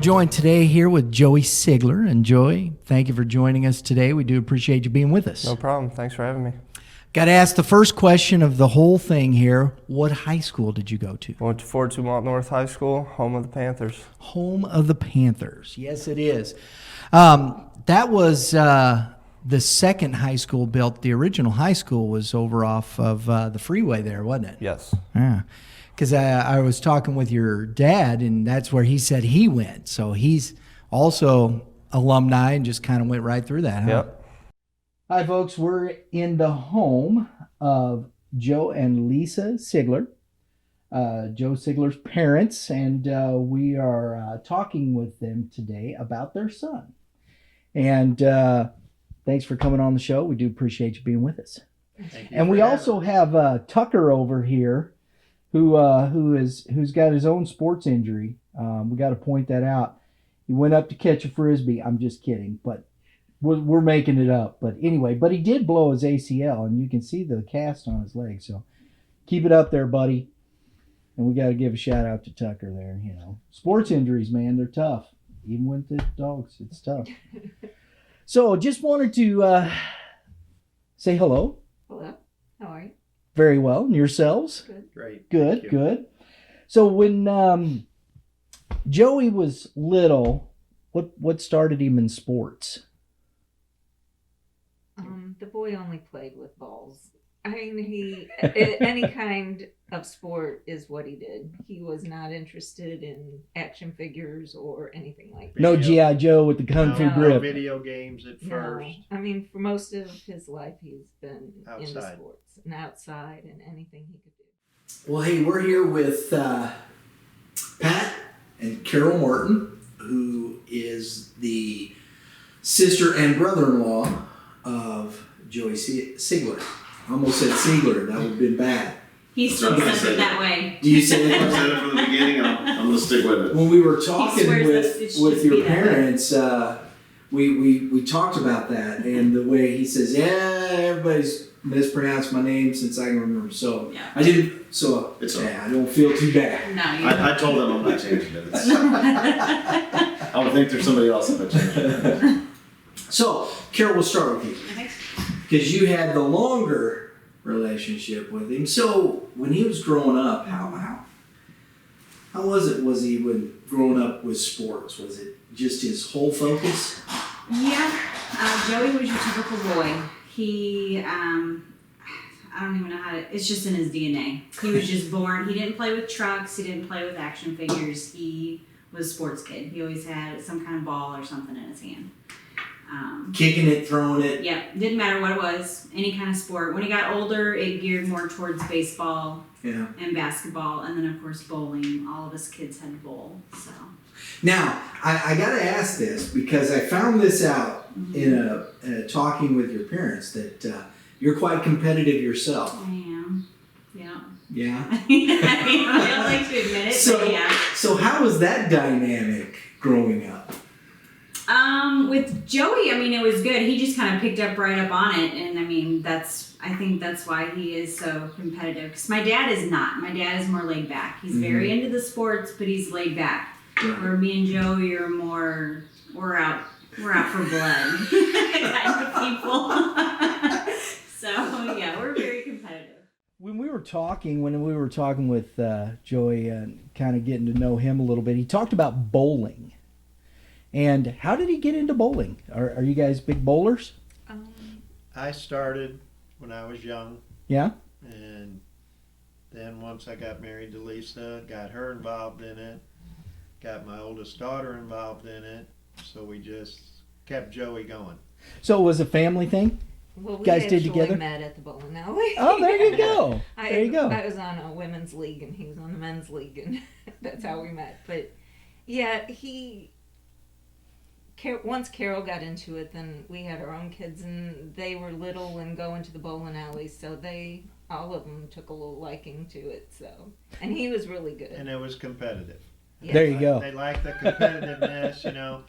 joined today here with Joey Siegler. And Joey, thank you for joining us today. We do appreciate you being with us. No problem. Thanks for having me. Got to ask the first question of the whole thing here. What high school did you go to? I went to Fort Dumont North High School, home of the Panthers. Home of the Panthers. Yes, it is. That was the second high school built. The original high school was over off of the freeway there, wasn't it? Yes. Yeah. Because I was talking with your dad, and that's where he said he went. So he's also alumni and just kind of went right through that, huh? Yep. Hi, folks. We're in the home of Joe and Lisa Siegler, Joe Siegler's parents, and we are talking with them today about their son. And thanks for coming on the show. We do appreciate you being with us. And we also have Tucker over here, who's got his own sports injury. We got to point that out. He went up to catch a frisbee. I'm just kidding, but we're making it up. But anyway, he did blow his ACL, and you can see the cast on his leg. So keep it up there, buddy. And we got to give a shout out to Tucker there. You know, sports injuries, man, they're tough. Even with the dogs, it's tough. So just wanted to say hello. Hello. How are you? Very well. And yourselves? Good. Great. Good, good. So when Joey was little, what started him in sports? The boy only played with balls. I mean, any kind of sport is what he did. He was not interested in action figures or anything like that. No G.I. Joe with the Kung Fu No. grip. Video games at first. No. I mean, for most of his life, he's been into Outside. sports and outside and anything he could do. Well, hey, we're here with Pat and Carol Martin, who is the sister and brother-in-law of Joey Siegler. I almost said Siegler. That would have been bad. He still says it that way. Do you say I that? said it from the beginning. I'm going to stick with it. When we were talking swears that it with should your be that way. parents, we talked about that and the way he says, yeah, everybody's mispronounced my name since I can remember. So Yeah. I didn't. So It's all I don't feel too bad. No, you I told them I'm not changing it. I would think there's somebody else if I changed it. So Carol, we'll start with you because you had the longer relationship with him. So when he was growing up, how was it? Was he when growing up with sports? Was it just his whole focus? Yeah, Joey was your typical boy. He, I don't even know how to, it's just in his DNA. He was just born, he didn't play with trucks, he didn't play with action figures, he was a sports kid. He always had some kind of ball or something in his hand. Kicking it, throwing it. Yeah, didn't matter what it was, any kind of sport. When he got older, it geared more towards baseball Yeah. and basketball, and then of course bowling. All of his kids had to bowl, so. Now, I got to ask this because I found this out in a talking with your parents that you're quite competitive yourself. I am, yeah. Yeah. I don't like to admit it, but yeah. So how was that dynamic growing up? With Joey, I mean, it was good. He just kind of picked up right up on it, and I mean, I think that's why he is so competitive. Because my dad is not. My dad is more laid back. He's very into the sports, but he's laid back. Right. Where me and Joey are more, we're out for blood kind of people. So yeah, we're very competitive. When we were talking with Joey and kind of getting to know him a little bit, he talked about bowling. And how did he get into bowling? Are you guys big bowlers? I started when I was young, Yeah? and then once I got married to Lisa, got her involved in it, got my oldest daughter involved in it, so we just kept Joey going. So it was a family thing? Well, we Guys did actually together? met at the bowling alley. Oh, there you go. There you go. I was on a women's league and he was on the men's league, and that's how we met. But yeah, once Carol got into it, then we had our own kids, and they were little and going to the bowling alley, so all of them took a little liking to it. So, and he was really good. And it was competitive. Yeah. There you go. They like the competitiveness,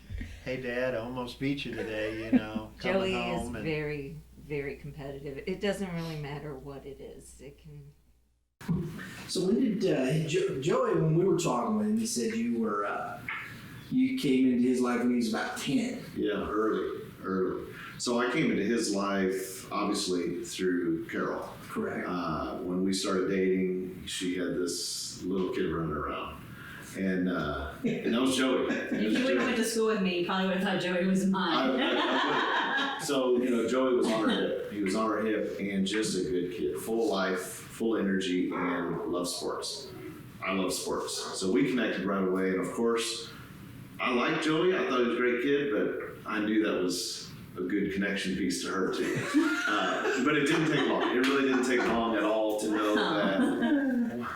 Hey, Dad, I almost beat you today, coming Joey home. is very, very competitive. It doesn't really matter what it is. It can. So when did Joey, when we were talking with him, he said you were You came into his life when he was about 10. Yeah, early. So I came into his life obviously through Carol. Correct. When we started dating, she had this little kid running around, and that was Joey. If you would have went to school with me, you probably would have thought Joey was mine. So, Joey was on her hip. He was on her hip and just a good kid, full of life, full energy, and loved sports. I love sports. So we connected right away. And of course, I liked Joey. I thought he was a great kid, but I knew that was a good connection piece to her too. But it didn't take long. It really didn't take long at all to know that.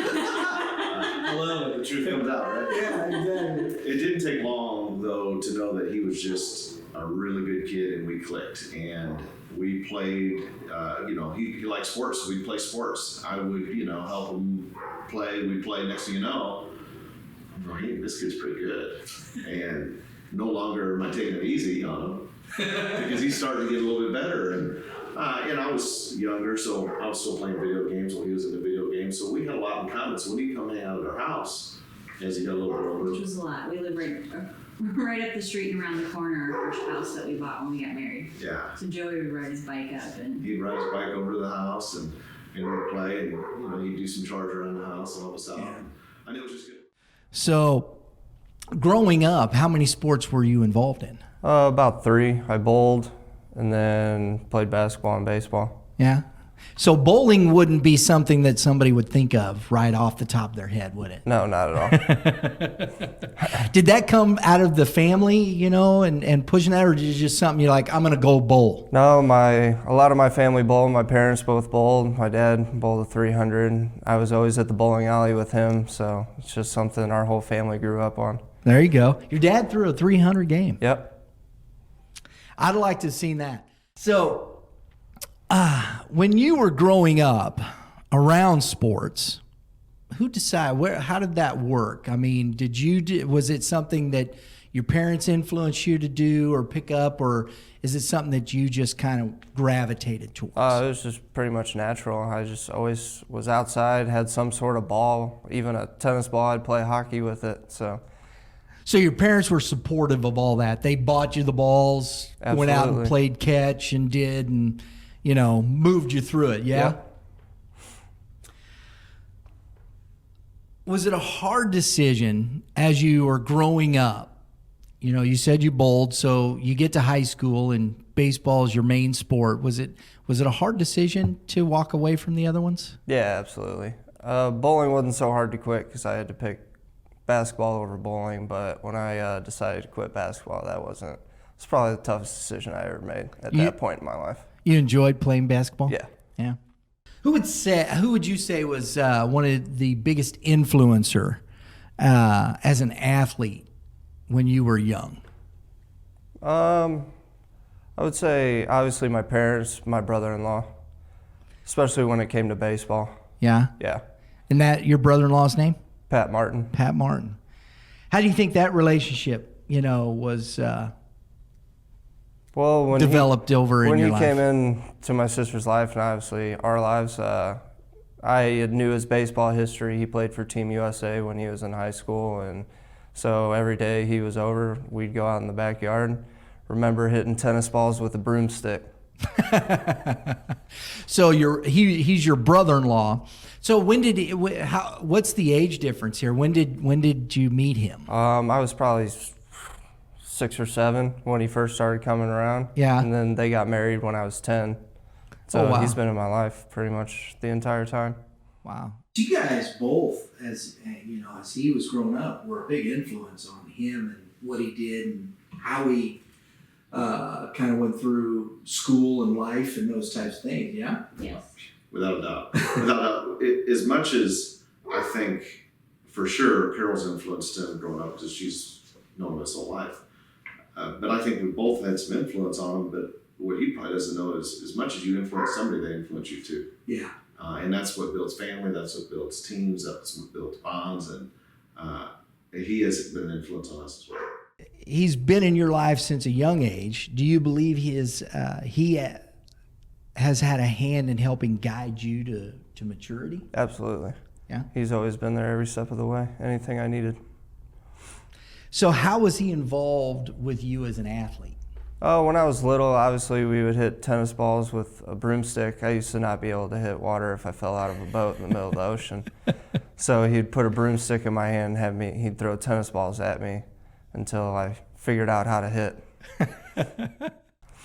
I love it. The truth comes out, right? Yeah, exactly. It didn't take long though to know that he was just a really good kid, and we clicked. And we played. He liked sports. So we'd play sports. I would, help him play. We'd play. Next thing you know, I'm like, hey, this kid's pretty good. And no longer am I taking it easy on him because he's starting to get a little bit better. And I was younger, so I was still playing video games while he was into video games. So we had a lot in common. So when he come hang out at our house, as he got a little bit older, Which was a lot. We lived right up the street and around the corner, our first house that we bought when we got married. yeah, So Joey would ride his bike up and he'd ride his bike over to the house and we'd play, and he'd do some charge around the house and help us out. Yeah. And it was just good. So, growing up, how many sports were you involved in? About 3. I bowled and then played basketball and baseball. Yeah. So bowling wouldn't be something that somebody would think of right off the top of their head, would it? No, not at all. Did that come out of the family, and pushing that, or is it just something you're like, I'm going to go bowl? No, a lot of my family bowled. My parents both bowled. My dad bowled a 300. I was always at the bowling alley with him, so it's just something our whole family grew up on. There you go. Your dad threw a 300 game. Yep. I'd like to have seen that. So, when you were growing up around sports, who decided how did that work? I mean, was it something that your parents influenced you to do or pick up, or is it something that you just kind of gravitated towards? It was just pretty much natural. I just always was outside, had some sort of ball, even a tennis ball. I'd play hockey with it. So your parents were supportive of all that. They bought you the balls, went out and Absolutely. played catch and did, and moved you through it. Yeah. Yep. Was it a hard decision as you were growing up? You said you bowled, so you get to high school and baseball is your main sport. Was it a hard decision to walk away from the other ones? yeah, absolutely. Bowling wasn't so hard to quit because I had to pick basketball over bowling. But when I decided to quit basketball, it's probably the toughest decision I ever made at that point in my life. You enjoyed playing basketball? Yeah. Yeah. Who would you say was one of the biggest influencer as an athlete when you were young? I would say obviously my parents, my brother-in-law, especially when it came to baseball. Yeah. Yeah. And that your brother-in-law's name? Pat Martin. Pat Martin. How do you think that relationship, was Well, when developed over in when your he life? came in to my sister's life and obviously our lives, I knew his baseball history. He played for Team USA when he was in high school, and so every day he was over, we'd go out in the backyard. Remember hitting tennis balls with a broomstick. So he's your brother-in-law. So when did what's the age difference here? When did you meet him? I was probably 6 or 7 when he first started coming around. Yeah. And then they got married when I was 10. So Oh, wow. he's been in my life pretty much the entire time. Wow. You guys both, as he was growing up, were a big influence on him and what he did and how he kind of went through school and life and those types of things. Yeah. yes. Without a doubt. Without a doubt. As much as I think for sure Carol's influenced him growing up because she's known him his whole life. But I think we both had some influence on him, but what he probably doesn't know is as much as you influence somebody, they influence you too. Yeah. And that's what builds family, that's what builds teams, that's what builds bonds, and he has been an influence on us as well. He's been in your life since a young age. Do you believe he has had a hand in helping guide you to maturity? Absolutely. Yeah. He's always been there every step of the way, anything I needed. So how was he involved with you as an athlete? Oh, when I was little, obviously we would hit tennis balls with a broomstick. I used to not be able to hit water if I fell out of a boat in the middle of the ocean. So he'd put a broomstick in my hand and he'd throw tennis balls at me until I figured out how to hit.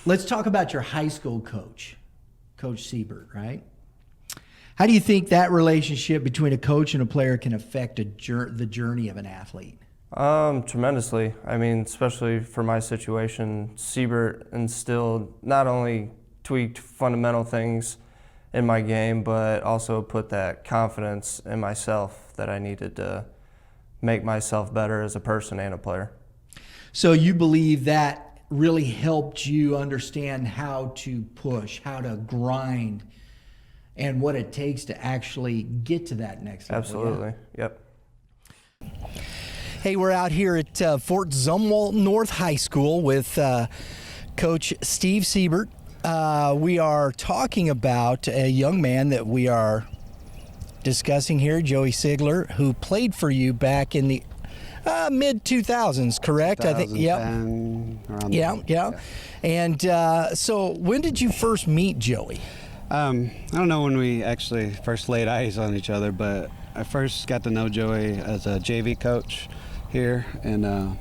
Let's talk about your high school coach, Coach Siebert, right? How do you think that relationship between a coach and a player can affect the journey of an athlete? Tremendously. I mean, especially for my situation, Siebert instilled not only tweaked fundamental things in my game, but also put that confidence in myself that I needed to make myself better as a person and a player. So you believe that really helped you understand how to push, how to grind, and what it takes to actually get to that next level? Absolutely. Yeah? Yep. Hey, we're out here at Fort Zumwalt North High School with Coach Steve Siebert. We are talking about a young man that we are discussing here, Joey Siegler, who played for you back in the mid 2000s, correct? I think. Yep. Around Yeah. And so, when did you first meet Joey? I don't know when we actually first laid eyes on each other, but I first got to know Joey as a JV coach here, and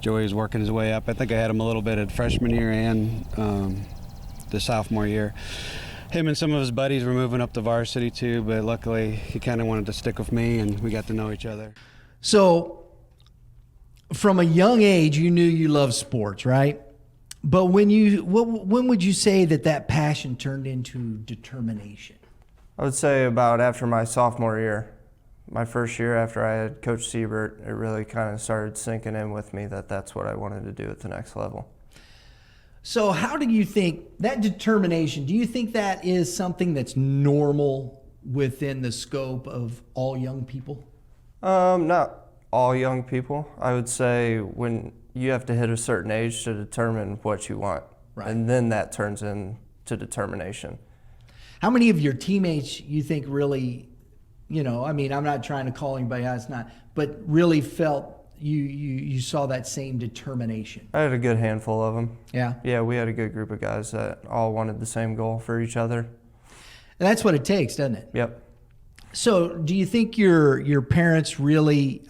Joey was working his way up. I think I had him a little bit at freshman year and the sophomore year. Him and some of his buddies were moving up to varsity too, but luckily he kind of wanted to stick with me, and we got to know each other. So, from a young age, you knew you loved sports, right? But when would you say that passion turned into determination? I would say about after my sophomore year. My first year after I had Coach Siebert, it really kind of started sinking in with me that that's what I wanted to do at the next level. So how do you think that determination, do you think that is something that's normal within the scope of all young people? Not all young people. I would say when you have to hit a certain age to determine what you want. Right. And then that turns into determination. How many of your teammates you think really, I mean, I'm not trying to call anybody out, it's not, but really felt you saw that same determination? I had a good handful of them. Yeah. Yeah, we had a good group of guys that all wanted the same goal for each other. And that's what it takes, doesn't it? Yep. So do you think your parents really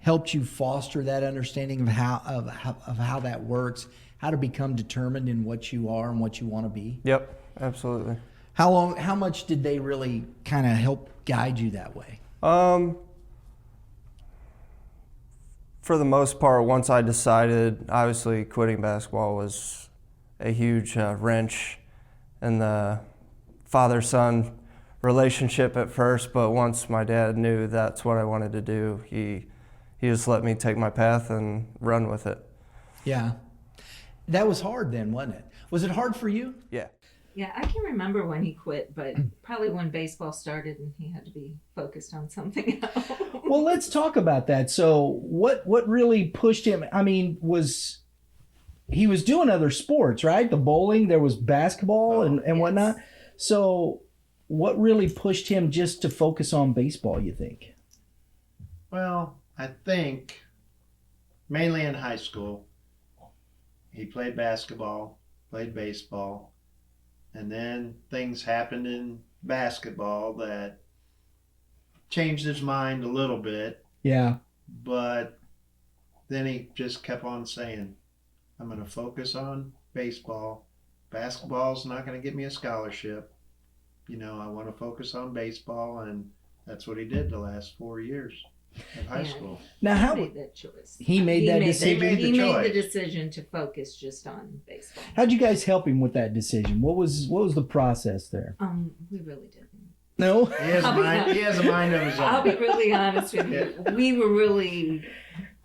helped you foster that understanding of how that works, how to become determined in what you are and what you want to be? Yep, absolutely. How much did they really kind of help guide you that way? For the most part, once I decided, obviously quitting basketball was a huge wrench in the father-son relationship at first, but once my dad knew that's what I wanted to do, he just let me take my path and run with it. Yeah. That was hard then, wasn't it? Was it hard for you? Yeah. Yeah, I can remember when he quit, but probably when baseball started and he had to be focused on something else. Well, let's talk about that. So what really pushed him? I mean, he was doing other sports, right? The bowling, there was basketball and yes. whatnot. So what really pushed him just to focus on baseball, you think? Well, I think mainly in high school, he played basketball, played baseball, and then things happened in basketball that changed his mind a little bit. Yeah. But then he just kept on saying, I'm going to focus on baseball. Basketball's not going to get me a scholarship. I want to focus on baseball, and that's what he did the last 4 years of high school. Now, He made that choice. He made that decision? He the made choice. the decision to focus just on baseball. How'd you guys help him with that decision? What was the process there? We really didn't. No? He has a mind of his own. I'll be really honest with you. We were really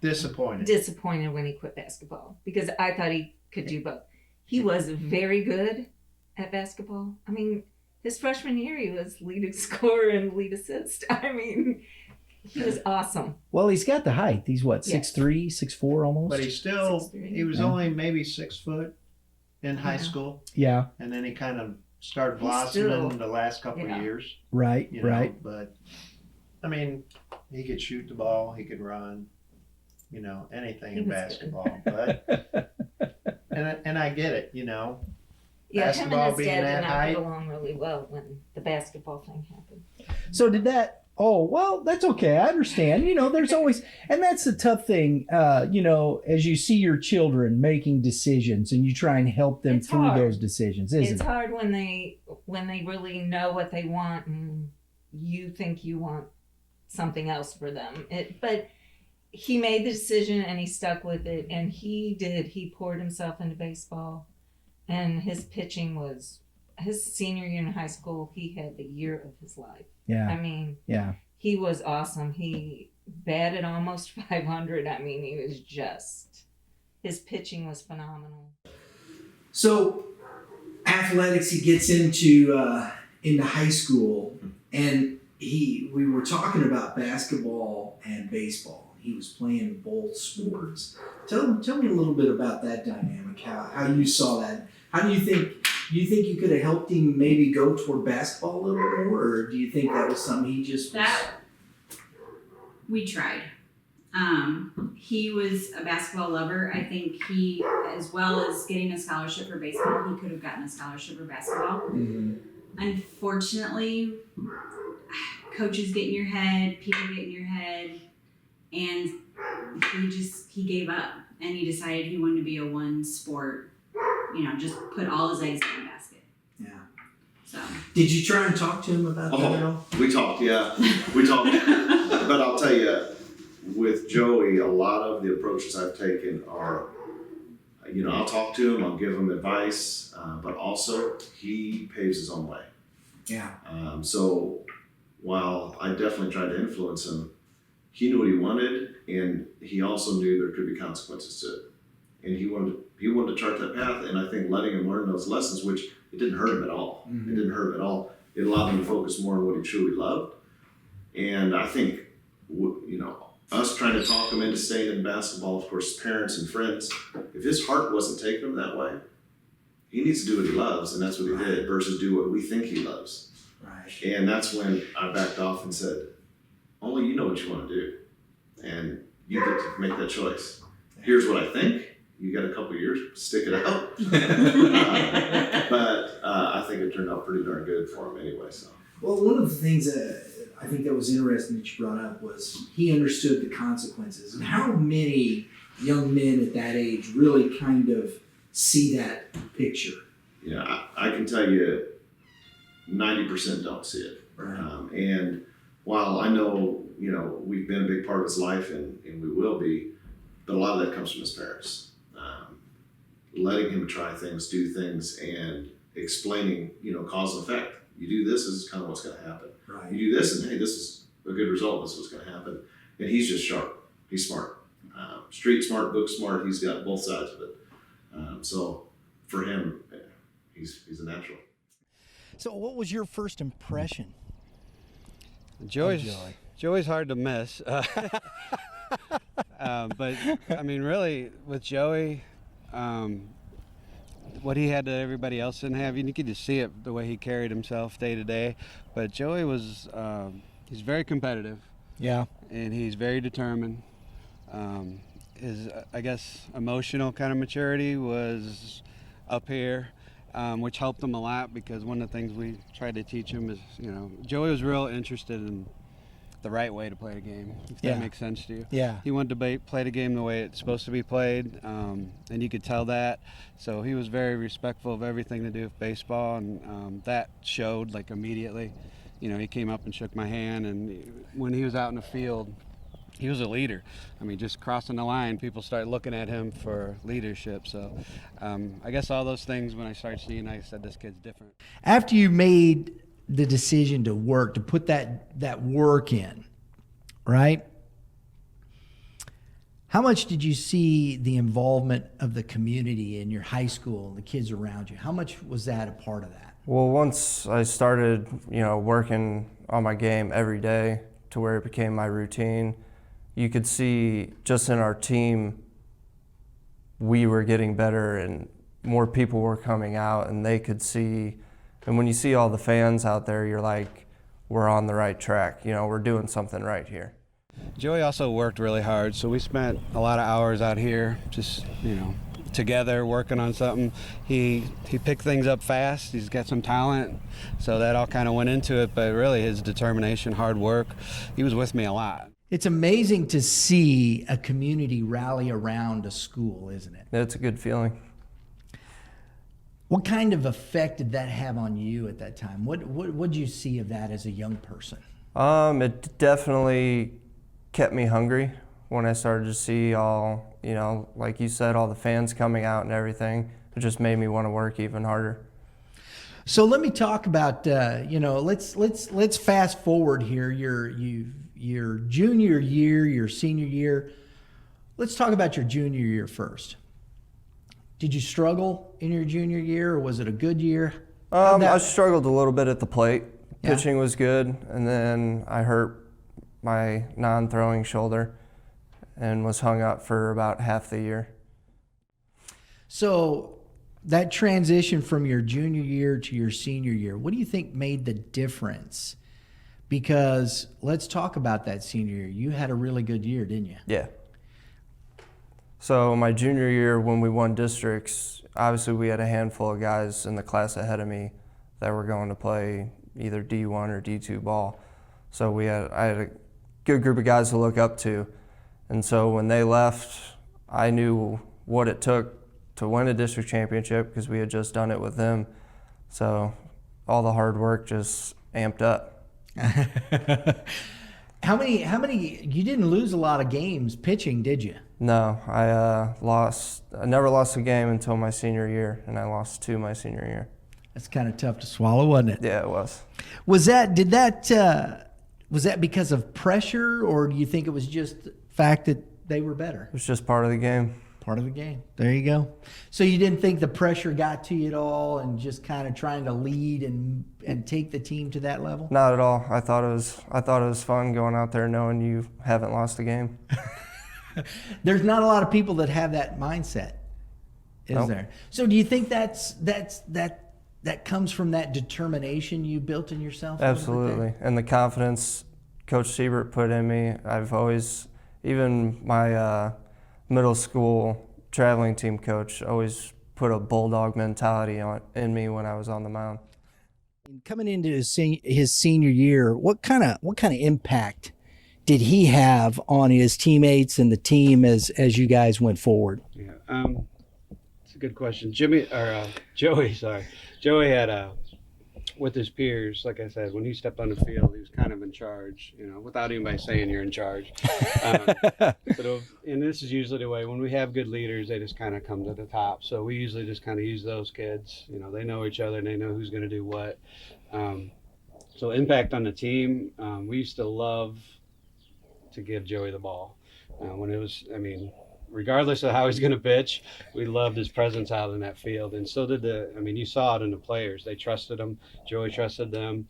Disappointed when he quit basketball because I thought he could do both. He was very good at basketball. I mean, his freshman year, he was lead scorer and lead assist. I mean, he was awesome. Well, he's got the height. He's what, Yes. 6'3", 6'4" almost? But he was Yeah. only maybe 6 foot in high school, Yeah, and then he kind of started He's blossoming still- the last couple yeah. of years. right, you know, right. But I mean, he could shoot the ball, he could run. anything He in was good. basketball. But and I get it, Yeah, Basketball him and his being dad that did not height. get along really well when the basketball thing happened. So did that? Oh, well, that's okay. I understand. There's always, and that's the tough thing. As you see your children making decisions, and you try and help them It's through hard. those decisions, isn't It's it? hard when they really know what they want and you think you want something else for them. But he made the decision and he stuck with it, and he poured himself into baseball, and his pitching was his senior year in high school. He had the year of his life. Yeah. I mean, Yeah. he was awesome. He batted almost 500. I mean, he was his pitching was phenomenal. So, athletics, he gets into high school, and we were talking about basketball and baseball. He was playing both sports. Tell me a little bit about that dynamic. How you saw that. How do you think you could have helped him maybe go toward basketball a little more, or do you think that was something he just was? That we tried. He was a basketball lover. I think he, as well as getting a scholarship for baseball, he could have gotten a scholarship for basketball. Mm-hmm. Unfortunately, coaches get in your head, people get in your head, and he gave up, and he decided he wanted to be a one sport, just put all his eggs in one basket. Yeah. So. Did you try and talk to him about that at all? We talked, yeah. We talked. But I'll tell you, with Joey, a lot of the approaches I've taken are, I'll talk to him, I'll give him advice, but also he paves his own way. Yeah. So while I definitely tried to influence him, he knew what he wanted, and he also knew there could be consequences to it. And he wanted to chart that path, and I think letting him learn those lessons, which it didn't hurt him at all. Mm-hmm. It didn't hurt him at all. It allowed him to focus more on what he truly loved. And I think, us trying to talk him into staying in basketball, of course, parents and friends, if his heart wasn't taking him that way, he needs to do what he loves, and that's what he did, versus do what we think he loves. Right. And that's when I backed off and said, only you know what you want to do, and you get to make that choice. Here's what I think. You got a couple years, stick it out. But I think it turned out pretty darn good for him anyway. So. Well, one of the things that I think that was interesting that you brought up was he understood the consequences. And how many young men at that age really kind of see that picture? Yeah, I can tell you 90% don't see it. Right. And while I know, we've been a big part of his life and we will be, but a lot of that comes from his parents. Letting him try things, do things, and explaining, cause and effect. You do this is kind of what's going to happen. Right. You do this, and hey, this is a good result. This is what's going to happen. And he's just sharp. He's smart. Street smart, book smart. He's got both sides of it. So for him, he's a natural. So what was your first impression? Joey's hard to miss. But I mean, really, with Joey, what he had that everybody else didn't have, you could just see it the way he carried himself day to day. But Joey was, he's very competitive. Yeah. And he's very determined. His, I guess, emotional kind of maturity was up here, which helped him a lot, because one of the things we tried to teach him is, Joey was real interested in the right way to play the game, if that makes sense to you. Yeah. He wanted to play the game the way it's supposed to be played, and you could tell that. So he was very respectful of everything to do with baseball, and that showed like immediately. He came up and shook my hand, and when he was out in the field, he was a leader. I mean, just crossing the line, people start looking at him for leadership. So I guess all those things, when I started seeing, I said, this kid's different. After you made the decision to put that work in, right? How much did you see the involvement of the community in your high school and the kids around you? How much was that a part of that? Well, once I started, working on my game every day to where it became my routine, you could see just in our team, we were getting better and more people were coming out, and they could see. And when you see all the fans out there, you're like, we're on the right track. We're doing something right here. Joey also worked really hard, so we spent a lot of hours out here just, together working on something. He picked things up fast. He's got some talent, so that all kind of went into it, but really his determination, hard work, he was with me a lot. It's amazing to see a community rally around a school, isn't it? It's a good feeling. What kind of effect did that have on you at that time? What did you see of that as a young person? It definitely kept me hungry when I started to see all, like you said, all the fans coming out and everything. It just made me want to work even harder. So let me talk about, let's fast forward here. Your junior year, your senior year. Let's talk about your junior year first. Did you struggle in your junior year, or was it a good year? I struggled a little bit at the plate. Yeah. Pitching was good, and then I hurt my non-throwing shoulder and was hung up for about half the year. So that transition from your junior year to your senior year, what do you think made the difference? Because let's talk about that senior year. You had a really good year, didn't you? Yeah. So my junior year, when we won districts, obviously we had a handful of guys in the class ahead of me that were going to play either D1 or D2 ball. So I had a good group of guys to look up to. And so when they left, I knew what it took to win a district championship because we had just done it with them. So all the hard work just amped up. How many, you didn't lose a lot of games pitching, did you? No, I never lost a game until my senior year, and I lost 2 my senior year. That's kind of tough to swallow, wasn't it? Yeah, it was. Was that because of pressure, or do you think it was just the fact that they were better? It was just part of the game. Part of the game. There you go. So you didn't think the pressure got to you at all, and just kind of trying to lead and take the team to that level? Not at all. I thought it was fun going out there knowing you haven't lost a game. There's not a lot of people that have that mindset, is Nope. there? So do you think that comes from that determination you built in yourself? a little bit Absolutely. there? And the confidence Coach Siebert put in me, I've always, even my middle school traveling team coach always put a bulldog mentality in me when I was on the mound. Coming into his senior year, what kind of impact did he have on his teammates and the team as you guys went forward? Yeah, it's a good question. Joey had with his peers, like I said, when he stepped on the field, he was kind of in charge, without anybody saying you're in charge. And this is usually the way when we have good leaders, they just kind of come to the top. So we usually just kind of use those kids. They know each other and they know who's going to do what. So impact on the team, we used to love to give Joey the ball. When it was, regardless of how he's going to pitch, we loved his presence out in that field. And so did you saw it in the players. They trusted him. Joey trusted them.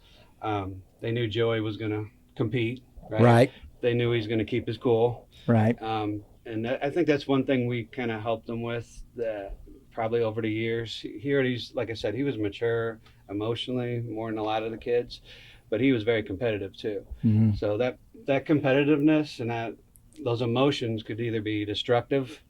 They knew Joey was going to compete, right? Right. They knew he was going to keep his cool. Right. I think that's one thing we kind of helped him with probably over the years. He's, like I said, he was mature emotionally more than a lot of the kids, but he was very competitive too. Mm-hmm. So that competitiveness and those emotions could either be destructive,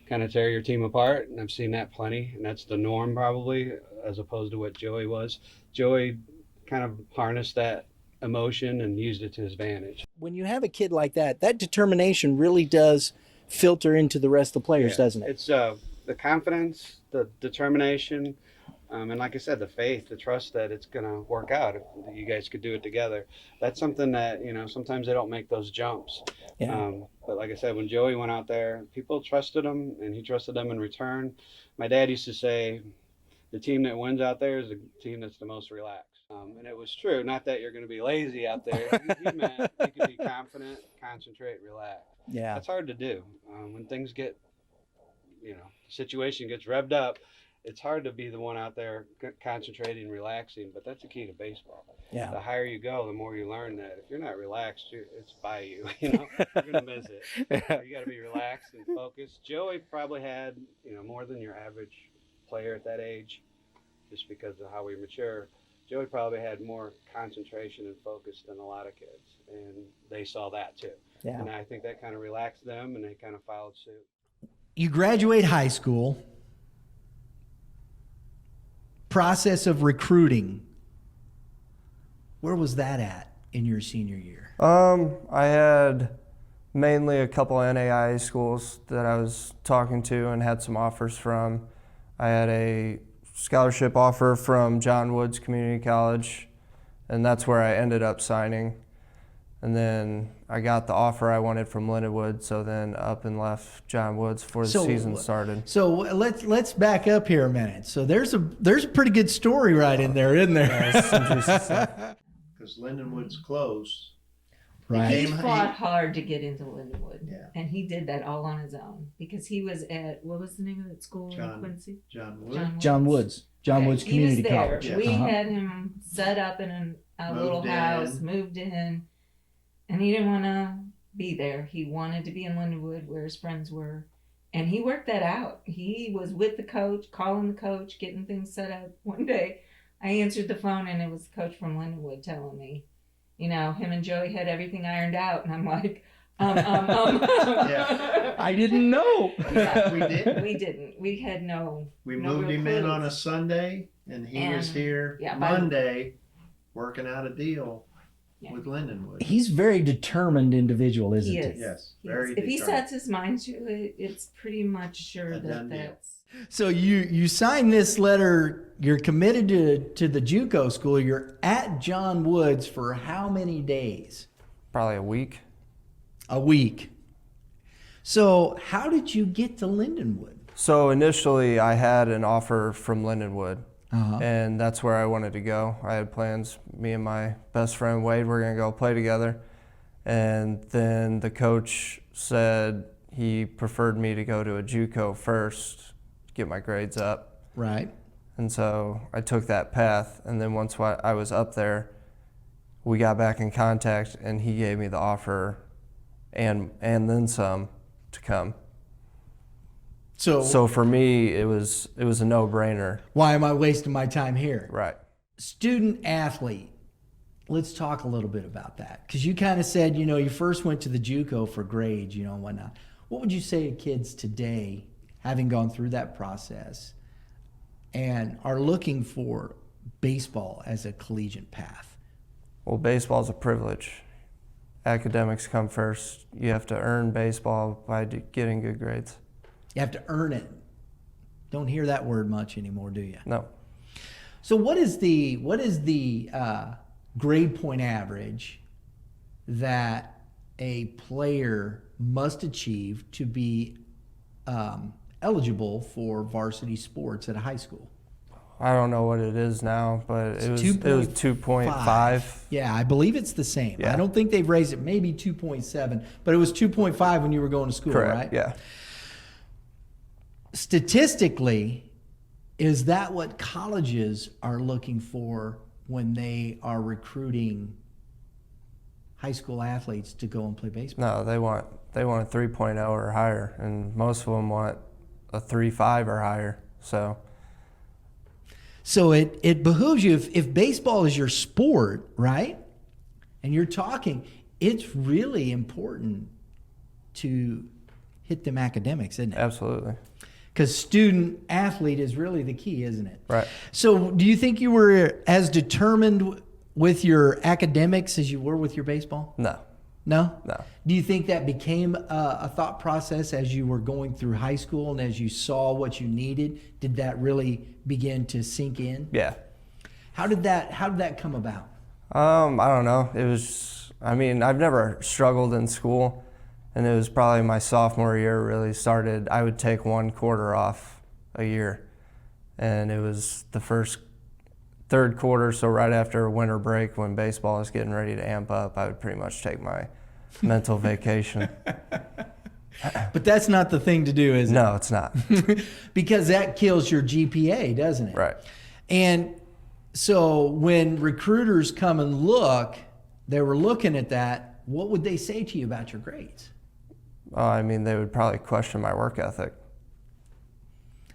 kind of tear your team apart, and I've seen that plenty, and that's the norm probably, as opposed to what Joey was. Joey kind of harnessed that emotion and used it to his advantage. When you have a kid like that determination really does filter into the rest of the players, doesn't it? It's the confidence, the determination, and like I said, the faith, the trust that it's going to work out. If you guys could do it together. That's something that, sometimes they don't make those jumps. Yeah. But like I said, when Joey went out there, people trusted him and he trusted them in return. My dad used to say, the team that wins out there is the team that's the most relaxed. And it was true. Not that you're going to be lazy out there. He meant you can be confident, concentrate, relax. Yeah. That's hard to do. When things get, the situation gets revved up, it's hard to be the one out there concentrating, relaxing, but that's the key to baseball. Yeah. The higher you go, the more you learn that if you're not relaxed, it's by you. You're going to miss it. So you got to be relaxed and focused. Joey probably had, more than your average player at that age, just because of how we mature. Joey probably had more concentration and focus than a lot of kids, and they saw that too. Yeah. And I think that kind of relaxed them, and they kind of followed suit. You graduate high school. Process of recruiting. Where was that at in your senior year? I had mainly a couple NAIA schools that I was talking to and had some offers from. I had a scholarship offer from John Woods Community College, and that's where I ended up signing. And then I got the offer I wanted from Lindenwood, so then up and left John Woods before the season started. So let's back up here a minute. So there's a pretty good story right in there, isn't there? Because Lindenwood's close. Right. He fought hard to get into Lindenwood. Yeah. And he did that all on his own because he was at, what was the name of that school in Quincy? John Wood. John Woods. John Woods Community he was there. College. We had him set up in a little house, moved in, and he didn't want to be there. He wanted to be in Lindenwood where his friends were. And he worked that out. He was with the coach, calling the coach, getting things set up. One day, I answered the phone, and it was the coach from Lindenwood telling me, you know, him and Joey had everything ironed out. And I'm like, Yeah. I didn't know. Yeah, we did. We didn't. We had no. We no moved real him in clues. on a Sunday, and he was here Monday working out a deal with Lindenwood. He's a very determined individual, isn't he? Is. Yes, He very is. If he determined. sets his mind to it, it's pretty much sure A done deal. that's. So you sign this letter. You're committed to the JUCO school. You're at John Woods for how many days? Probably a week. A week. So how did you get to Lindenwood? So initially I had an offer from Lindenwood, Uh-huh. and that's where I wanted to go. I had plans, me and my best friend Wade were gonna go play together. And then the coach said he preferred me to go to a JUCO first, get my grades up. Right. And so I took that path, and then once I was up there, we got back in contact, and he gave me the offer and then some to come. So for me, it was a no-brainer. Why am I wasting my time here? Right. Student athlete. Let's talk a little bit about that. Because you kind of said, you know, you first went to the JUCO for grades, you know, and whatnot. What would you say to kids today, having gone through that process, and are looking for baseball as a collegiate path? Well, baseball's a privilege. Academics come first. You have to earn baseball by getting good grades. You have to earn it. Don't hear that word much anymore, do you? No. So what is the grade point average that a player must achieve to be eligible for varsity sports at a high school? I don't know what it is now, but it was 2.5. Yeah, I believe it's the same. Yeah. I don't think they've raised it, maybe 2.7, but it was 2.5 when you were going to school, Correct. right? Yeah. Statistically, is that what colleges are looking for when they are recruiting high school athletes to go and play baseball? No, they want a 3.0 or higher, and most of them want a 3.5 or higher. So it behooves you, if baseball is your sport, right? And you're talking, it's really important to hit them academics, isn't it? Absolutely. Because student athlete is really the key, isn't it? Right. So do you think you were as determined with your academics as you were with your baseball? No. No? No. Do you think that became a thought process as you were going through high school and as you saw what you needed? Did that really begin to sink in? Yeah. How did that come about? I don't know. It was, I mean, I've never struggled in school, and it was probably my sophomore year really started. I would take 1 quarter off a year, and it was the third quarter, so right after winter break when baseball is getting ready to amp up, I would pretty much take my mental vacation. But that's not the thing to do, is it? No, it's not. Because that kills your GPA, doesn't it? Right. And so when recruiters come and look, they were looking at that, what would they say to you about your grades? I mean, they would probably question my work ethic.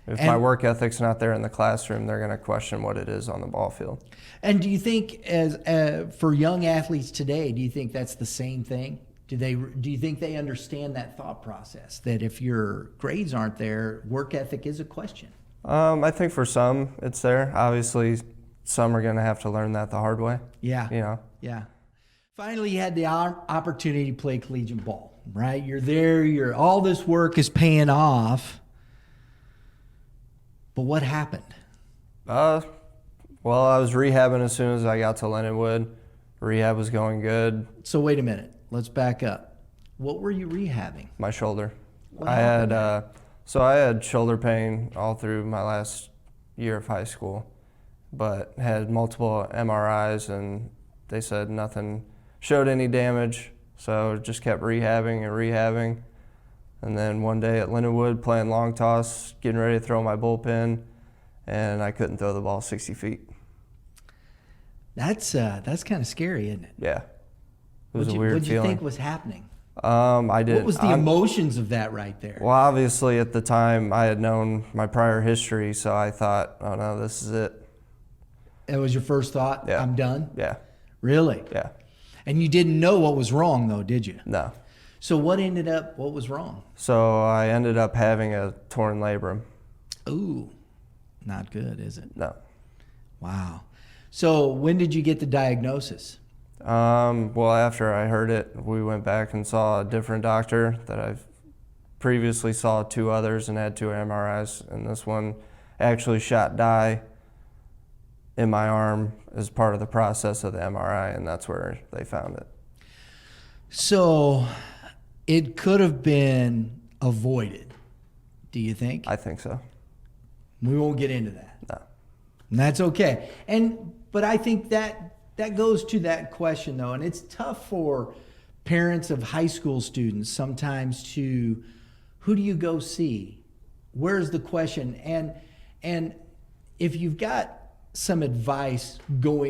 If And- my work ethic's not there in the classroom, they're going to question what it is on the ball field. And do you think, as for young athletes today, do you think that's the same thing? Do you think they understand that thought process, that if your grades aren't there, work ethic is a question? I think for some it's there. Obviously, some are going to have to learn that the hard way. Yeah. You know. Yeah. Finally, you had the opportunity to play collegiate ball, right? You're there. All this work is paying off. But what happened? Well, I was rehabbing as soon as I got to Lindenwood. Rehab was going good. So wait a minute. Let's back up. What were you rehabbing? My shoulder. What I happened had I had shoulder pain all through my last year of high school, but had multiple MRIs and they said nothing showed any damage. So just kept rehabbing and rehabbing. And then one day at Lindenwood playing long toss, getting ready to throw my bullpen, and I couldn't throw the ball 60 feet. That's kind of scary, isn't it? Yeah. It was a weird What did you feeling. think was happening? I did. What was the emotions of that right there? Well, obviously at the time I had known my prior history, so I thought, oh no, this is it. That was your first thought? Yeah. I'm done? Yeah. Really? Yeah. And you didn't know what was wrong, though, did you? No. So what was wrong? So I ended up having a torn labrum. Ooh, not good, is it? No. Wow. So when did you get the diagnosis? Well, after I heard it, we went back and saw a different doctor that I've previously saw 2 others and had 2 MRIs, and this one actually shot dye in my arm as part of the process of the MRI, and that's where they found it. So it could have been avoided, do you think? I think so. We won't get into that. No. And that's okay. But I think that goes to that question, though, and it's tough for parents of high school students sometimes to, who do you go see? Where's the question? And if you've got some advice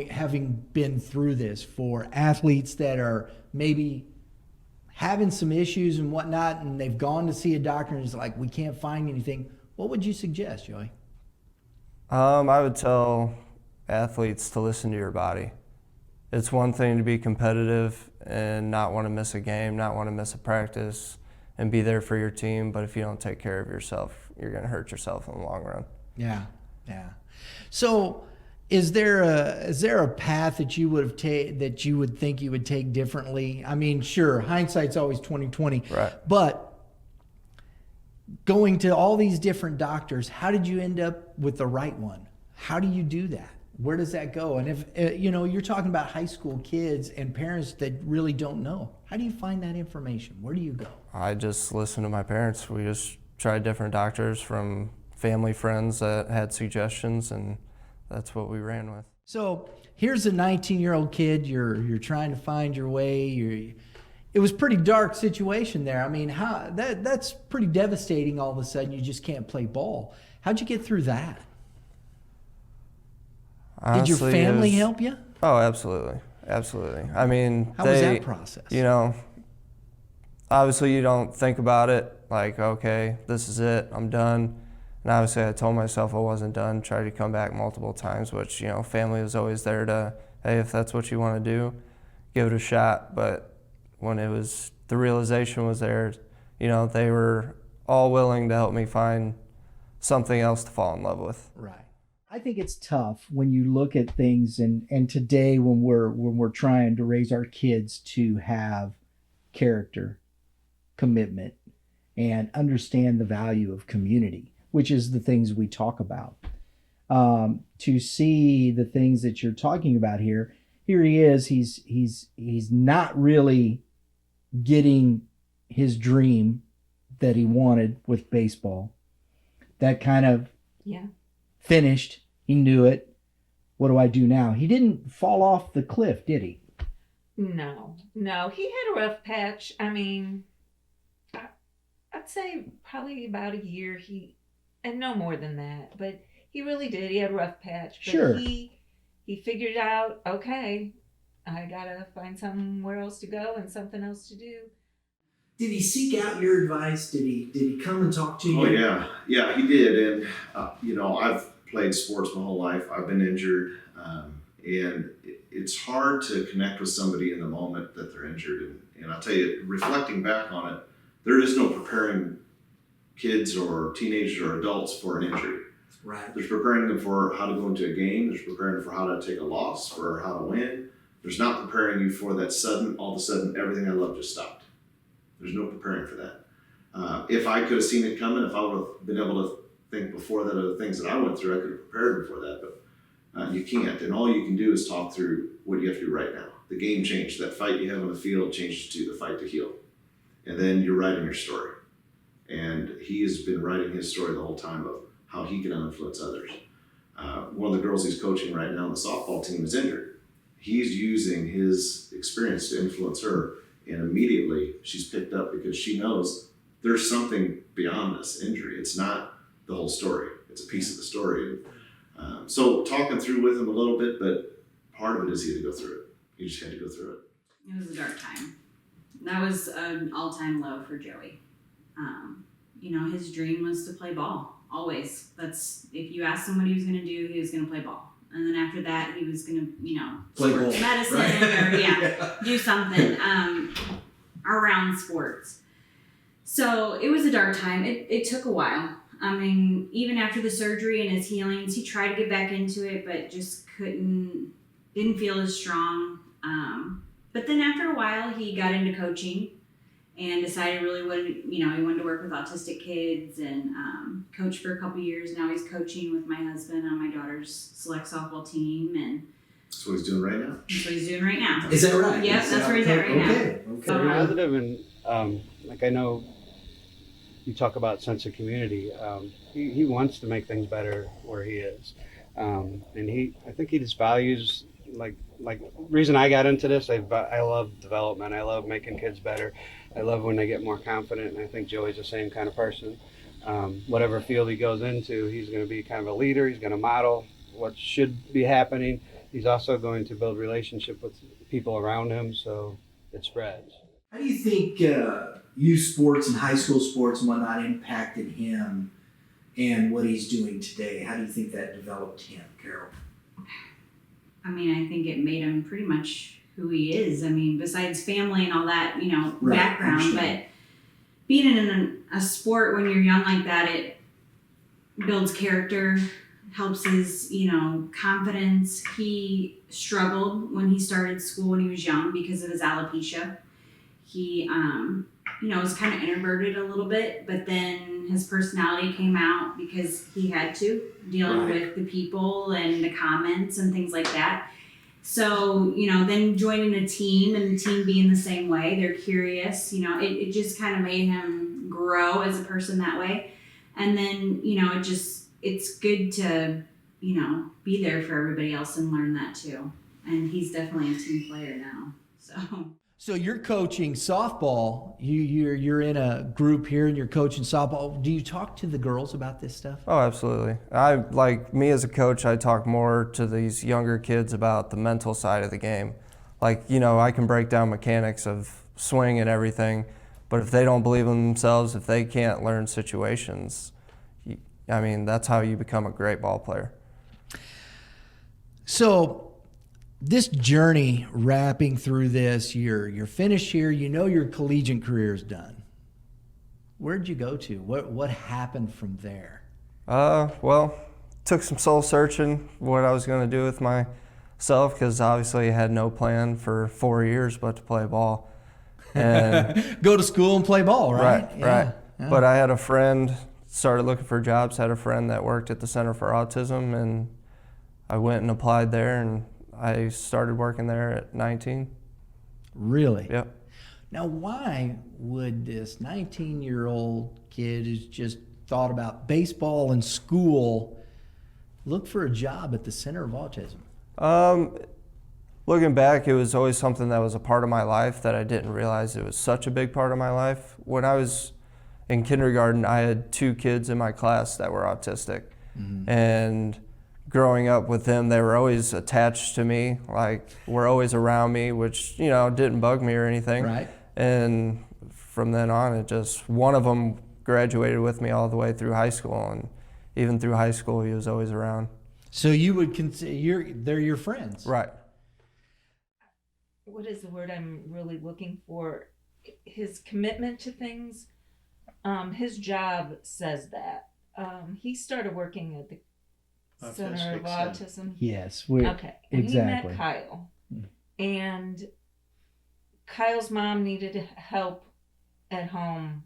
having been through this for athletes that are maybe having some issues and whatnot, and they've gone to see a doctor and it's like, we can't find anything, what would you suggest, Joey? I would tell athletes to listen to your body. It's one thing to be competitive and not want to miss a game, not want to miss a practice, and be there for your team, but if you don't take care of yourself, you're going to hurt yourself in the long run. Yeah, yeah. So is there a path that you would have that you would think you would take differently? I mean, sure, hindsight's always 20/20. Right. But going to all these different doctors, how did you end up with the right one? How do you do that? Where does that go? And if you're talking about high school kids and parents that really don't know, how do you find that information? Where do you go? I just listened to my parents. We just tried different doctors from family friends that had suggestions, and that's what we ran with. So here's a 19-year-old kid. You're trying to find your way. It was a pretty dark situation there. I mean, that's pretty devastating. All of a sudden, you just can't play ball. How'd you get through that? Honestly, did your family help you? Oh, absolutely, absolutely. I mean, how was that process? Obviously you don't think about it like, okay, this is it, I'm done. And obviously I told myself I wasn't done, tried to come back multiple times, which, family was always there to, hey, if that's what you want to do, give it a shot. But when the realization was there, they were all willing to help me find something else to fall in love with. Right. I think it's tough when you look at things, and today when we're trying to raise our kids to have character, commitment, and understand the value of community, which is the things we talk about. To see the things that you're talking about here he is. He's not really getting his dream that he wanted with baseball. That kind of finished. He knew it. What do I do now? He didn't fall off the cliff, did he? No. He had a rough patch. I mean, I'd say probably about a year. And no more than that. But he really did. He had a rough patch. But sure. He figured out, okay, I gotta find somewhere else to go and something else to do. Did he seek out your advice? Did he come and talk to you? Oh yeah, he did. And I've played sports my whole life. I've been injured, and it's hard to connect with somebody in the moment that they're injured. And I'll tell you, reflecting back on it, there is no preparing kids or teenagers or adults for an injury. Right. There's preparing them for how to go into a game. There's preparing them for how to take a loss, for how to win. There's not preparing you for that sudden, all of a sudden, everything I love just stopped. There's no preparing for that. If I could have seen it coming, if I would have been able to think before that of the things that I went through, I could have prepared before that, but you can't. And all you can do is talk through what you have to do right now. The game changed. That fight you have on the field changes to the fight to heal. And then you're writing your story. And he has been writing his story the whole time of how he can influence others. One of the girls he's coaching right now on the softball team is injured. He's using his experience to influence her, and immediately she's picked up because she knows there's something beyond this injury. It's not the whole story. It's a piece of the story. So talking through with him a little bit, but part of it is he had to go through it. He just had to go through it. It was a dark time. That was an all-time low for Joey. His dream was to play ball, always. That's, if you asked him what he was going to do, he was going to play ball. And then after that, he was going to, Play sports ball, medicine right? or, do something around sports. So it was a dark time. It took a while. I mean, even after the surgery and his healings, he tried to get back into it, but just didn't feel as strong. But then after a while, he got into coaching and decided he wanted to work with autistic kids and coached for a couple years. Now he's coaching with my husband on my daughter's select softball team, and That's what he's doing right now. that's what he's doing right now. Is that right? Yep, that's where he's at right now. Okay. Very positive, and like I know you talk about sense of community. He wants to make things better where he is, and I think he just values like reason I got into this. I love development. I love making kids better. I love when they get more confident, and I think Joey's the same kind of person. Whatever field he goes into, he's going to be kind of a leader. He's going to model what should be happening. He's also going to build relationship with people around him, so it spreads. How do you think youth sports and high school sports and whatnot impacted him and what he's doing today? How do you think that developed him, Carol? I mean, I think it made him pretty much who he is. I mean, besides family and all that, Right, background, understand. but being in a sport when you're young like that, it builds character, helps his, confidence. He struggled when he started school when he was young because of his alopecia. He, was kind of introverted a little bit, but then his personality came out because he had to, dealing Right. with the people and the comments and things like that. So, then joining a team and the team being the same way, they're curious, it just kind of made him grow as a person that way. And then, it's good to, be there for everybody else and learn that too. And he's definitely a team player now, so. So you're coaching softball. You're in a group here and you're coaching softball. Do you talk to the girls about this stuff? Oh, absolutely. Me as a coach, I talk more to these younger kids about the mental side of the game. I can break down mechanics of swing and everything, but if they don't believe in themselves, if they can't learn situations, that's how you become a great ball player. So this journey, wrapping through this, you're finished here. Your collegiate career is done. Where'd you go to? What happened from there? Took some soul searching what I was going to do with myself, because obviously I had no plan for 4 years but to play ball. And Go to school and play ball, right? Right. Yeah. But I had a friend, started looking for jobs, had a friend that worked at the Center for Autism, and I went and applied there, and I started working there at 19. Really? Yep. Now, why would this 19-year-old kid who's just thought about baseball and school look for a job at the Center of Autism? Looking back, it was always something that was a part of my life that I didn't realize it was such a big part of my life. When I was in kindergarten, I had 2 kids in my class that were autistic. Mm-hmm. And growing up with them, they were always attached to me, were always around me, which, didn't bug me or anything. Right. And from then on, one of them graduated with me all the way through high school, and even through high school, he was always around. So you would consider they're your friends? Right. what is the word I'm really looking for? His commitment to things. His job says that. He started working at the Center of Autistic Autism. Yes, Okay. And exactly. he met Kyle. And Kyle's mom needed help at home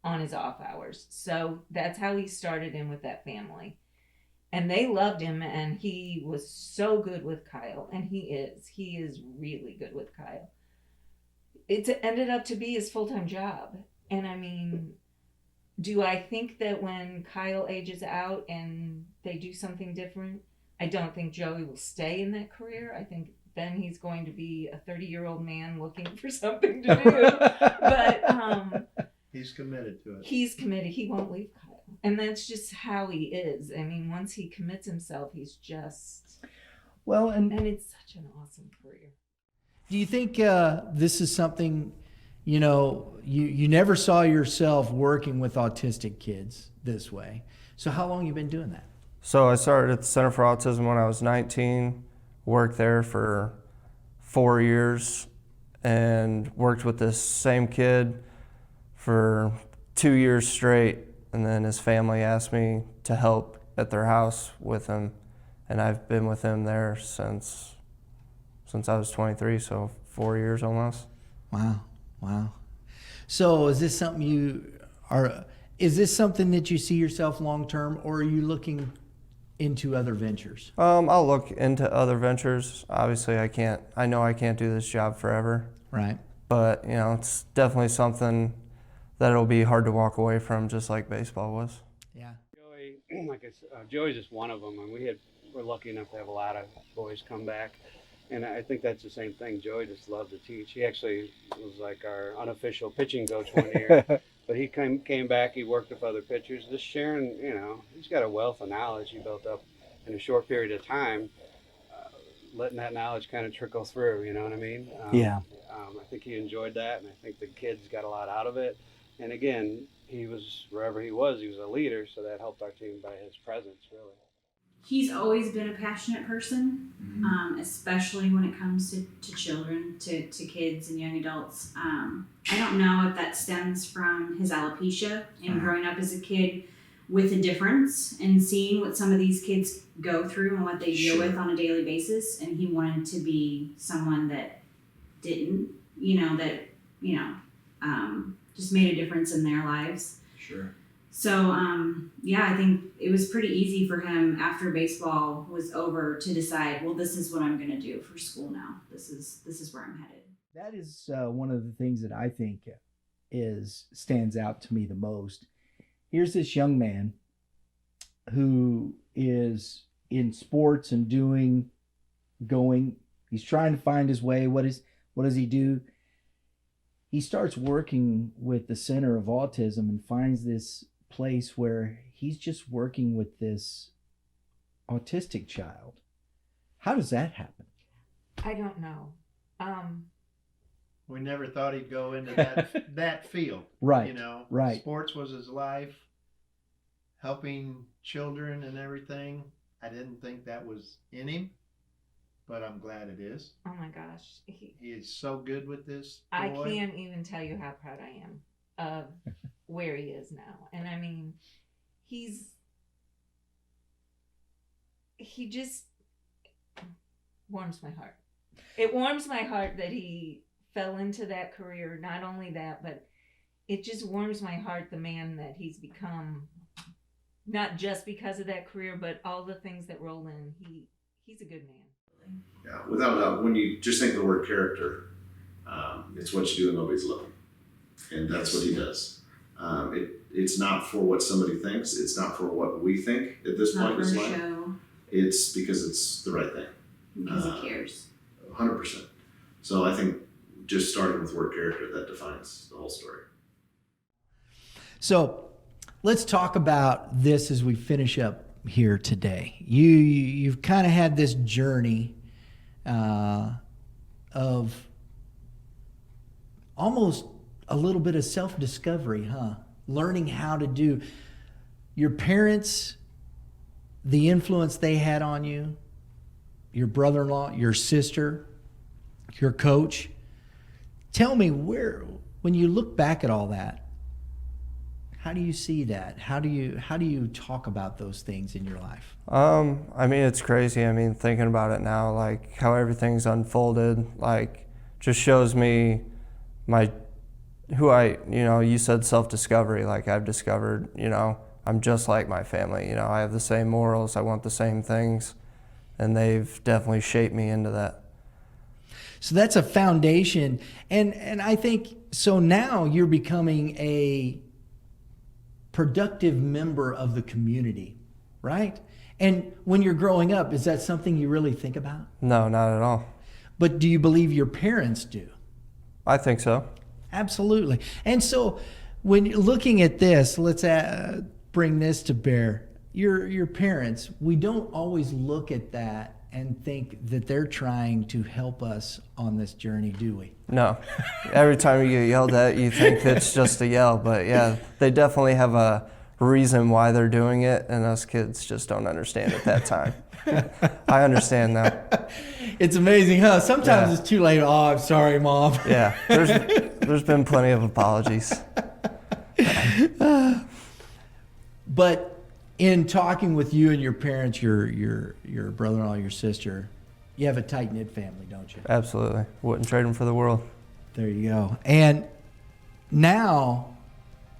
on his off hours. So that's how he started in with that family. And they loved him, and he was so good with Kyle. And he is really good with Kyle. It ended up to be his full-time job. And I mean, do I think that when Kyle ages out and they do something different, I don't think Joey will stay in that career. I think then he's going to be a 30-year-old man looking for something to do. But He's committed to it. he's committed. He won't leave Kyle. And that's just how he is. I mean, once he commits himself, he's just... Well, and it's such an awesome career. do you think this is something, you never saw yourself working with autistic kids this way? So how long have you been doing that? So I started at the Center for Autism when I was 19, worked there for 4 years, and worked with this same kid for 2 years straight. And then his family asked me to help at their house with him. And I've been with him there since I was 23, so 4 years almost. Wow. So is this something is this something that you see yourself long term, or are you looking into other ventures? I'll look into other ventures. Obviously I know I can't do this job forever. Right. But, it's definitely something that it'll be hard to walk away from, just like baseball was. Yeah. Joey, like I said, Joey's just one of them, and we're lucky enough to have a lot of boys come back. And I think that's the same thing. Joey just loved to teach. He actually was like our unofficial pitching coach one year. But he came back, he worked with other pitchers, just sharing, he's got a wealth of knowledge he built up in a short period of time, letting that knowledge kind of trickle through, you know what I mean? Yeah. I think he enjoyed that, and I think the kids got a lot out of it. And again, wherever he was a leader, so that helped our team by his presence, really. He's always been a passionate person, especially when it comes to children, to kids and young adults. I don't know if that stems from his alopecia and growing up as a kid with a difference and seeing what some of these kids go through and what they deal with on a daily basis. And he wanted to be someone that didn't, just made a difference in their lives. Sure. So, I think it was pretty easy for him after baseball was over to decide, well, this is what I'm going to do for school now. This is where I'm headed. That is one of the things that I think stands out to me the most. Here's this young man who is in sports and he's trying to find his way. What does he do? He starts working with the Center of Autism and finds this place where he's just working with this autistic child. How does that happen? I don't know. We never thought he'd go into that field. Right. Right. Sports was his life. Helping children and everything. I didn't think that was in him, but I'm glad it is. Oh my gosh. He is so good with this boy. I can't even tell you how proud I am of where he is now. And I mean, he just warms my heart. It warms my heart that he fell into that career. Not only that, but it just warms my heart, the man that he's become, not just because of that career, but all the things that roll in. He's a good man. Yeah, without a doubt, when you just think of the word character, it's what you do and nobody's looking. And that's what he does. It's not for what somebody thinks. It's not for what we think at this point in his life. Show. It's because it's the right thing. Because he cares. 100%. So I think just starting with word character, that defines the whole story. So let's talk about this as we finish up here today. You've kind of had this journey of almost a little bit of self-discovery, huh? Learning how to do. Your parents, the influence they had on you, your brother-in-law, your sister, your coach. Tell me, when you look back at all that, how do you see that? How do you talk about those things in your life? I mean, it's crazy. I mean, thinking about it now, like how everything's unfolded, like just shows me you said self-discovery. Like I've discovered, I'm just like my family. I have the same morals. I want the same things, and they've definitely shaped me into that. So that's a foundation, and I think so. Now you're becoming a productive member of the community, right? And when you're growing up, is that something you really think about? No, not at all. But do you believe your parents do? I think so. Absolutely. And so when you're looking at this, let's bring this to bear. Your parents, we don't always look at that and think that they're trying to help us on this journey, do we? No. Every time you get yelled at, you think it's just a yell. But yeah, they definitely have a reason why they're doing it, and us kids just don't understand at that time. I understand now. It's amazing, huh? Sometimes it's too late. Oh, I'm sorry, Mom. Yeah, there's been plenty of apologies. But in talking with you and your parents, your brother-in-law, your sister, you have a tight-knit family, don't you? Absolutely. Wouldn't trade them for the world. There you go. And now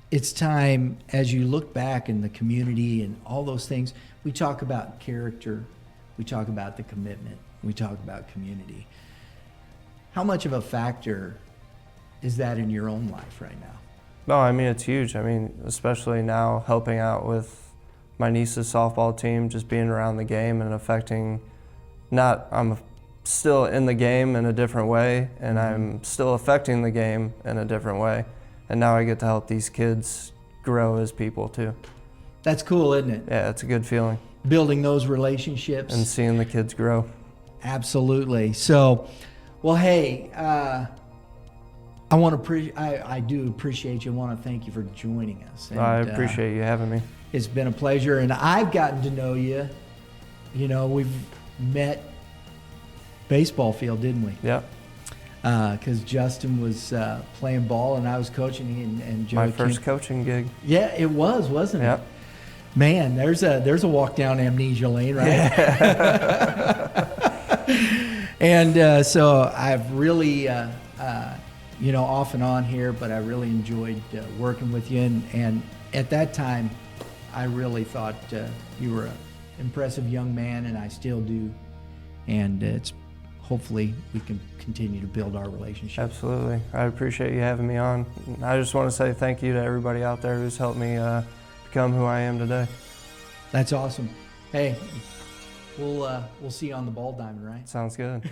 it's time, as you look back in the community and all those things, we talk about character, we talk about the commitment, we talk about community. How much of a factor is that in your own life right now? No, I mean, it's huge. I mean, especially now helping out with my niece's softball team, just being around the game and affecting, I'm still in the game in a different way, and I'm still affecting the game in a different way. And now I get to help these kids grow as people too. That's cool, isn't it? Yeah, it's a good feeling. Building those relationships. And seeing the kids grow. Absolutely. So, well, hey, I do appreciate you. I want to thank you for joining us. And, I appreciate you having me. It's been a pleasure, and I've gotten to know you. We've met baseball field, didn't we? Yep. Because Justin was playing ball and I was coaching, and Joe. My first coaching gig. Yeah, it was, wasn't Yep. it? Man, there's a walk down amnesia lane, right? Yeah. And so I've really, off and on here, but I really enjoyed working with you. And at that time, I really thought you were an impressive young man, and I still do. And hopefully we can continue to build our relationship. Absolutely. I appreciate you having me on. I just want to say thank you to everybody out there who's helped me become who I am today. That's awesome. Hey, we'll see you on the ball diamond, right? Sounds good.